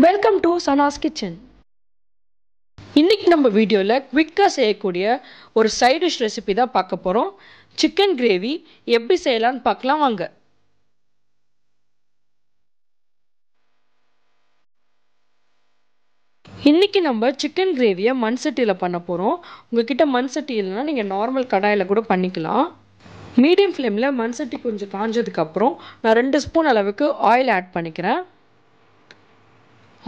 Welcome to Sana's kitchen. இன்னைக்கு நம்ம வீடியோவில் குவிக்காக செய்யக்கூடிய ஒரு சைட் டிஷ் ரெசிபி தான் பார்க்க போகிறோம். சிக்கன் கிரேவி எப்படி செய்யலான்னு பார்க்கலாம் வாங்க. இன்றைக்கி நம்ம சிக்கன் கிரேவியை மண் சட்டியில் பண்ண போகிறோம். உங்ககிட்ட மண் சட்டி இல்லைன்னா நீங்கள் நார்மல் கடாயில் கூட பண்ணிக்கலாம். மீடியம் ஃப்ளேமில் மண் சட்டி கொஞ்சம் காஞ்சதுக்கப்புறம் நான் 2 ஸ்பூன் அளவுக்கு ஆயில் ஆட் பண்ணிக்கிறேன்.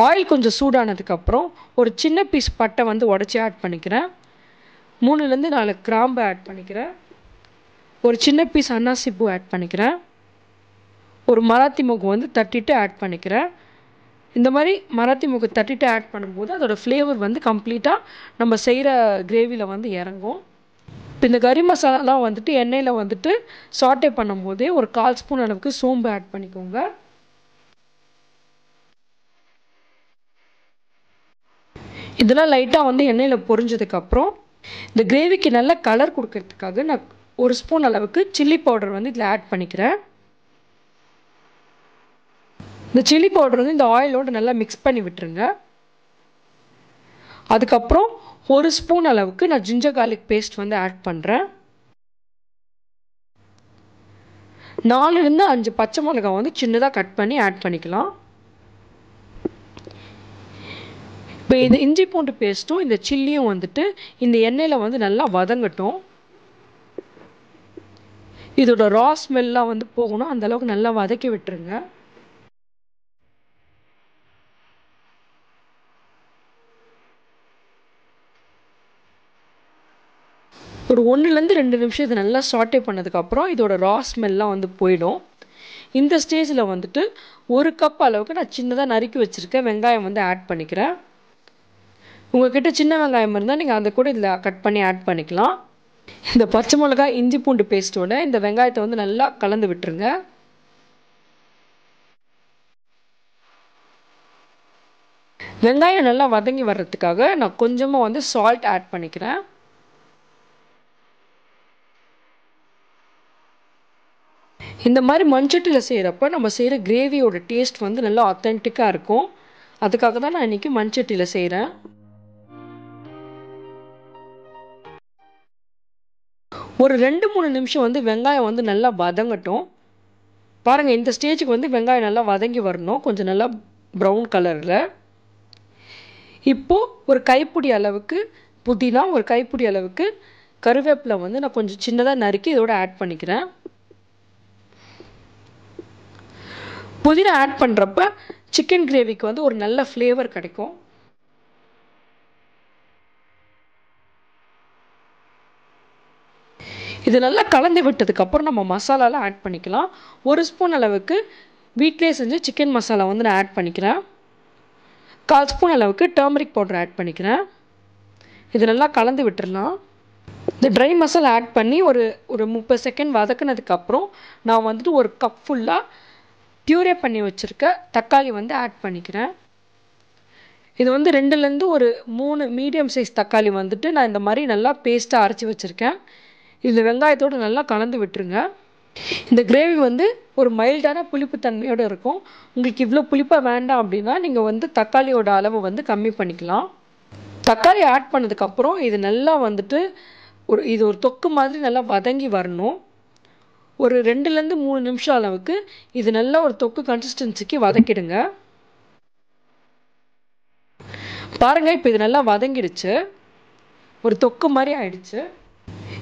ஆயில் கொஞ்சம் சூடானதுக்கப்புறம் ஒரு சின்ன பீஸ் பட்டை உடச்சி ஆட் பண்ணிக்கிறேன். 3லேருந்து 4 கிராம்பு ஆட் பண்ணிக்கிறேன். ஒரு சின்ன பீஸ் அன்னாசி பூ ஆட் பண்ணிக்கிறேன். ஒரு மராத்தி மொக்கு தட்டிட்டு ஆட் பண்ணிக்கிறேன். இந்த மாதிரி மராத்தி மொக்கு தட்டிட்டு ஆட் பண்ணும்போது அதோடய ஃப்ளேவர் கம்ப்ளீட்டாக நம்ம செய்கிற கிரேவியில் இறங்கும். இப்போ இந்த கறி மசாலாலாம் எண்ணெயில் சாட்டே பண்ணும்போதே ஒரு 1/4 ஸ்பூன் அளவுக்கு சோம்பு ஆட் பண்ணிக்கோங்க. இதெல்லாம் லைட்டாக எண்ணெயில் பொரிஞ்சதுக்கப்புறம் இந்த கிரேவிக்கு நல்ல கலர் கொடுக்கறதுக்காக நான் 1 ஸ்பூன் அளவுக்கு சில்லி பவுடர் இதில் ஆட் பண்ணிக்கிறேன். இந்த சில்லி பவுடர் இந்த ஆயிலோடு நல்லா மிக்ஸ் பண்ணி விட்டுருங்க. அதுக்கப்புறம் 1 ஸ்பூன் அளவுக்கு நான் ஜிஞ்சர் கார்லிக் பேஸ்ட் ஆட் பண்ணுறேன். 4லேருந்து 5 பச்சை மிளகாய் சின்னதாக கட் பண்ணி ஆட் பண்ணிக்கலாம். இப்போ இந்த இஞ்சி பூண்டு பேஸ்ட்டும் இந்த சில்லியும் இந்த எண்ணெயில் நல்லா வதங்கட்டும். இதோட ரா ஸ்மெல்லாம் போகணும், அந்தளவுக்கு நல்லா வதக்கி விட்டுருங்க. ஒரு 1லேருந்து 2 நிமிஷம் இதை நல்லா சாட்டே பண்ணதுக்கப்புறம் இதோட ரா ஸ்மெல்லாம் போயிடும். இந்த ஸ்டேஜில் 1 கப் அளவுக்கு நான் சின்னதாக நறுக்கி வச்சுருக்கேன் வெங்காயம் ஆட் பண்ணிக்கிறேன். உங்கள்கிட்ட சின்ன வெங்காயம் இருந்தால் நீங்கள் அதை கூட இதில் கட் பண்ணி ஆட் பண்ணிக்கலாம். இந்த பச்சை மிளகாய் இஞ்சி பூண்டு பேஸ்ட்டோட இந்த வெங்காயத்தை நல்லா கலந்து விட்டுருங்க. வெங்காயம் நல்லா வதங்கி வர்றதுக்காக நான் கொஞ்சமாக சால்ட் ஆட் பண்ணிக்கிறேன். இந்த மாதிரி மண்சட்டியில் செய்கிறப்ப நம்ம செய்கிற கிரேவியோட டேஸ்ட் நல்லா ஆத்தென்டிக்காக இருக்கும். அதுக்காக தான் நான் இன்றைக்கி மண்சட்டியில் செய்கிறேன். ஒரு 2-3 நிமிஷம் வெங்காயம் நல்லா வதங்கட்டும். பாருங்கள், இந்த ஸ்டேஜுக்கு வெங்காயம் நல்லா வதங்கி வரணும், கொஞ்சம் நல்லா ப்ரௌன் கலரில். இப்போது ஒரு கைப்பிடி அளவுக்கு புதினா, ஒரு கைப்பிடி அளவுக்கு கருவேப்பிலை நான் கொஞ்சம் சின்னதாக நறுக்கி இதோட ஆட் பண்ணிக்கிறேன். புதினா ஆட் பண்ணுறப்ப சிக்கன் கிரேவிக்கு ஒரு நல்ல ஃப்ளேவர் கிடைக்கும். இது நல்லா கலந்து விட்டதுக்கப்புறம் நம்ம மசாலாலாம் ஆட் பண்ணிக்கலாம். 1 ஸ்பூன் அளவுக்கு வீட்டிலே செஞ்ச சிக்கன் மசாலா நான் ஆட் பண்ணிக்கிறேன். 1/4 ஸ்பூன் அளவுக்கு டர்மரிக் பவுடர் ஆட் பண்ணிக்கிறேன். இது நல்லா கலந்து விட்டுடலாம். இந்த ட்ரை மசாலா ஆட் பண்ணி ஒரு 30 செகண்ட் வதக்குனதுக்கப்புறம் நான் 1 கப் ஃபுல்லாக பியூரே பண்ணி வச்சுருக்க தக்காளி ஆட் பண்ணிக்கிறேன். இது 2லேருந்து ஒரு 3 மீடியம் சைஸ் தக்காளி நான் இந்த மாதிரி நல்லா பேஸ்ட்டாக அரைச்சி வச்சுருக்கேன். இந்த வெங்காயத்தோடு நல்லா கலந்து விட்டுருங்க. இந்த கிரேவி ஒரு மைல்டான புளிப்பு தன்மையோடு இருக்கும். உங்களுக்கு இவ்வளோ புளிப்பாக வேண்டாம் அப்படின்னா நீங்கள் தக்காளியோட அளவு கம்மி பண்ணிக்கலாம். தக்காளி ஆட் பண்ணதுக்கப்புறம் இது நல்லா இது ஒரு தொக்கு மாதிரி நல்லா வதங்கி வரணும். ஒரு 2லேருந்து 3 நிமிஷம் அளவுக்கு இது நல்லா ஒரு தொக்கு கன்சிஸ்டன்சிக்கு வதக்கிடுங்க. பாருங்கள், இப்போ இது நல்லா வதங்கிடுச்சு, ஒரு தொக்கு மாதிரி ஆயிடுச்சு.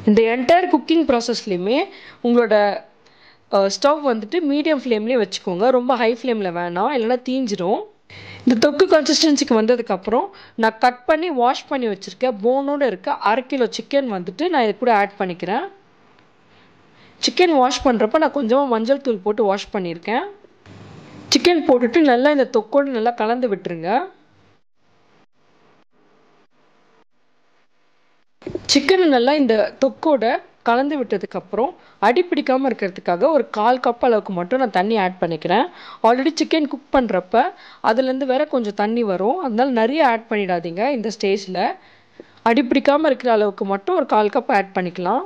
இந்த என்டையர் குக்கிங் ப்ராசஸ்லையுமே உங்களோட ஸ்டவ் மீடியம் ஃப்ளேம்லேயே வச்சுக்கோங்க, ரொம்ப ஹை ஃப்ளேமில் வேணாம், இல்லைனா தீஞ்சிரும். இந்த தொக்கு கன்சிஸ்டன்சிக்கு வந்ததுக்கப்புறம் நான் கட் பண்ணி வாஷ் பண்ணி வச்சுருக்கேன் போனோடு இருக்க 1/2 கிலோ சிக்கன் நான் இது கூட ஆட் பண்ணிக்கிறேன். சிக்கன் வாஷ் பண்ணுறப்ப நான் கொஞ்சமாக மஞ்சள் தூள் போட்டு வாஷ் பண்ணியிருக்கேன். சிக்கன் போட்டுட்டு நல்லா இந்த தொக்கோடு நல்லா கலந்து விட்டுருங்க. சிக்கனை நல்லா இந்த தொக்கோட கலந்து விட்டதுக்கப்புறம் அடி பிடிக்காமல் இருக்கிறதுக்காக ஒரு 1/4 கப் அளவுக்கு மட்டும் நான் தண்ணி ஆட் பண்ணிக்கிறேன். ஆல்ரெடி சிக்கன் குக் பண்ணுறப்ப அதுலேருந்து வேற கொஞ்சம் தண்ணி வரும், அதனால நிறைய ஆட் பண்ணிடாதீங்க. இந்த ஸ்டேஜில் அடி பிடிக்காமல் இருக்கிற அளவுக்கு மட்டும் ஒரு 1/4 கப் ஆட் பண்ணிக்கலாம்.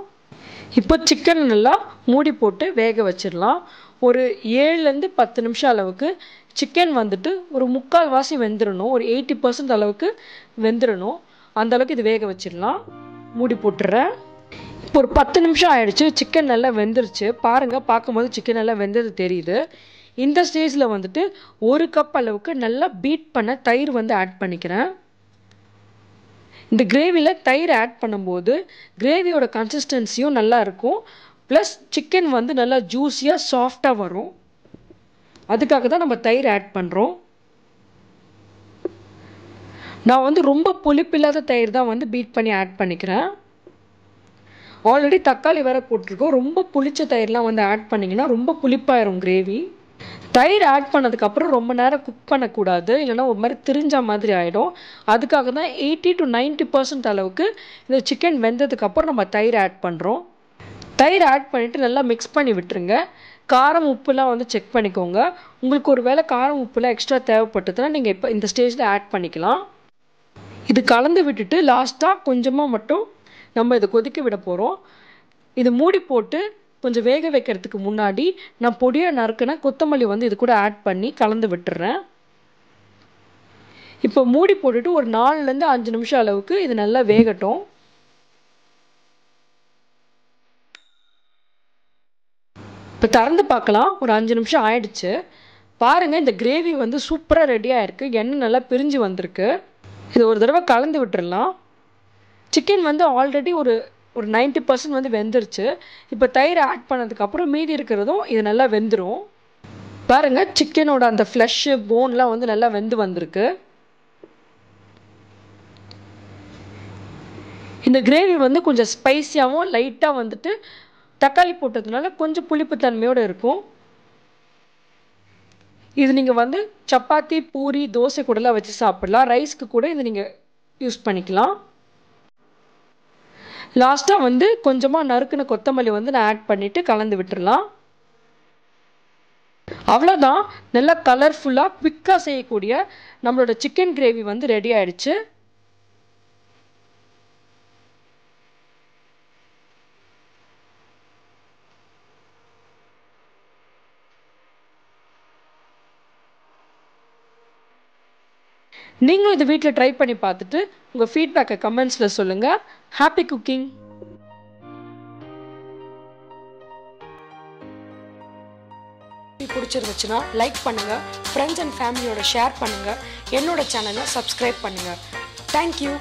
இப்போ சிக்கன் நல்லா மூடி போட்டு வேக வச்சிடலாம். ஒரு 7லேருந்து 10 நிமிஷம் அளவுக்கு சிக்கன் வந்துட்டு ஒரு 3/4 வெந்துடணும். ஒரு 80% அளவுக்கு வெந்துடணும். அந்த அளவுக்கு இது வேக வச்சிடலாம். மூடி போட்டுறேன். இப்போ ஒரு 10 நிமிஷம் ஆயிடுச்சு. சிக்கன் நல்லா வெந்துருச்சு. பாருங்கள், பார்க்கும்போது சிக்கன் நல்லா வெந்தது தெரியுது. இந்த ஸ்டேஜில் வந்துட்டு 1 கப் அளவுக்கு நல்லா பீட் பண்ண தயிர் வந்து ஆட் பண்ணிக்கிறேன். இந்த கிரேவியில் தயிர் ஆட் பண்ணும்போது கிரேவியோட கன்சிஸ்டன்சியும் நல்லா இருக்கும். ப்ளஸ் சிக்கன் வந்து நல்லா ஜூஸியாக சாஃப்டாக வரும். அதுக்காக தான் நம்ம தயிர் ஆட் பண்ணுறோம். நான் வந்து ரொம்ப புளிப்பில்லாத தயிர் தான் வந்து பீட் பண்ணி ஆட் பண்ணிக்கிறேன். ஆல்ரெடி தக்காளி வேறு போட்டிருக்கோம். ரொம்ப புளிச்ச தயிர்லாம் வந்து ஆட் பண்ணிங்கன்னா ரொம்ப புளிப்பாயிரும் கிரேவி. தயிர் ஆட் பண்ணதுக்கப்புறம் ரொம்ப நேரம் குக் பண்ணக்கூடாது, இல்லைனா ஒரு மாதிரி திரிஞ்ச மாதிரி ஆகிடும். அதுக்காக தான் 80 to 90% அளவுக்கு இந்த சிக்கன் வெந்ததுக்கப்புறம் நம்ம தயிர் ஆட் பண்ணுறோம். தயிர் ஆட் பண்ணிவிட்டு நல்லா மிக்ஸ் பண்ணி விட்டுருங்க. காரம் உப்புலாம் வந்து செக் பண்ணிக்கோங்க. உங்களுக்கு ஒரு வேளை காரம் உப்புலாம் எக்ஸ்ட்ரா தேவைப்பட்டதுன்னா நீங்கள் இப்போ இந்த ஸ்டேஜில் ஆட் பண்ணிக்கலாம். இது கலந்து விட்டுட்டு லாஸ்ட்டாக கொஞ்சமாக மட்டும் நம்ம இதை கொதிக்க விட போகிறோம். இது மூடி போட்டு கொஞ்சம் வேக வைக்கிறதுக்கு முன்னாடி நான் பொடியாக நறுக்கின கொத்தமல்லி வந்து இது கூட ஆட் பண்ணி கலந்து விட்டுறேன். இப்போ மூடி போட்டுட்டு ஒரு 4லேருந்து 5 நிமிஷம் அளவுக்கு இது நல்லா வேகட்டும். இப்போ திறந்து பார்க்கலாம். ஒரு 5 நிமிஷம் ஆயிடுச்சு. பாருங்கள், இந்த கிரேவி வந்து சூப்பராக ரெடியாக இருக்குது. எண்ணெய் நல்லா பிரிஞ்சு வந்திருக்கு. இது ஒரு தடவை கலந்து விட்டுடலாம். சிக்கன் வந்து ஆல்ரெடி ஒரு 90% வந்து வெந்துருச்சு. இப்போ தயிர் ஆட் பண்ணதுக்கப்புறம் மீதி இருக்கிறதும் இது நல்லா வெந்துடும். பாருங்கள், சிக்கனோட அந்த ஃப்ளஷ்ஷு போன்லாம் வந்து நல்லா வெந்து வந்திருக்கு. இந்த கிரேவி வந்து கொஞ்சம் ஸ்பைஸியாகவும் லைட்டாக வந்துட்டு தக்காளி போட்டதுனால கொஞ்சம் புளிப்புத்தன்மையோடு இருக்கும். இது நீங்கள் வந்து சப்பாத்தி, பூரி, தோசை கூடலாம் வச்சு சாப்பிடலாம். ரைஸ்க்கு கூட இது நீங்கள் யூஸ் பண்ணிக்கலாம். லாஸ்ட்டாக வந்து கொஞ்சமாக நறுக்கின கொத்தமல்லி வந்து நான் ஆட் பண்ணிவிட்டு கலந்து விட்டுடலாம். அவ்வளோதான். நல்லா கலர்ஃபுல்லாக குவிக்காக செய்யக்கூடிய நம்மளோட சிக்கன் கிரேவி வந்து ரெடி ஆயிடுச்சு. நீங்களும் இதை வீட்டில் ட்ரை பண்ணி பார்த்துட்டு உங்கள் ஃபீட்பேக்கை கமெண்ட்ஸில் சொல்லுங்கள். Happy cooking! பிடிச்சிருந்துச்சுன்னா லைக் பண்ணுங்கள், ஃப்ரெண்ட்ஸ் அண்ட் ஃபேமிலியோட ஷேர் பண்ணுங்கள், என்னோட சேனலை சப்ஸ்கிரைப் பண்ணுங்கள். தேங்க்யூ.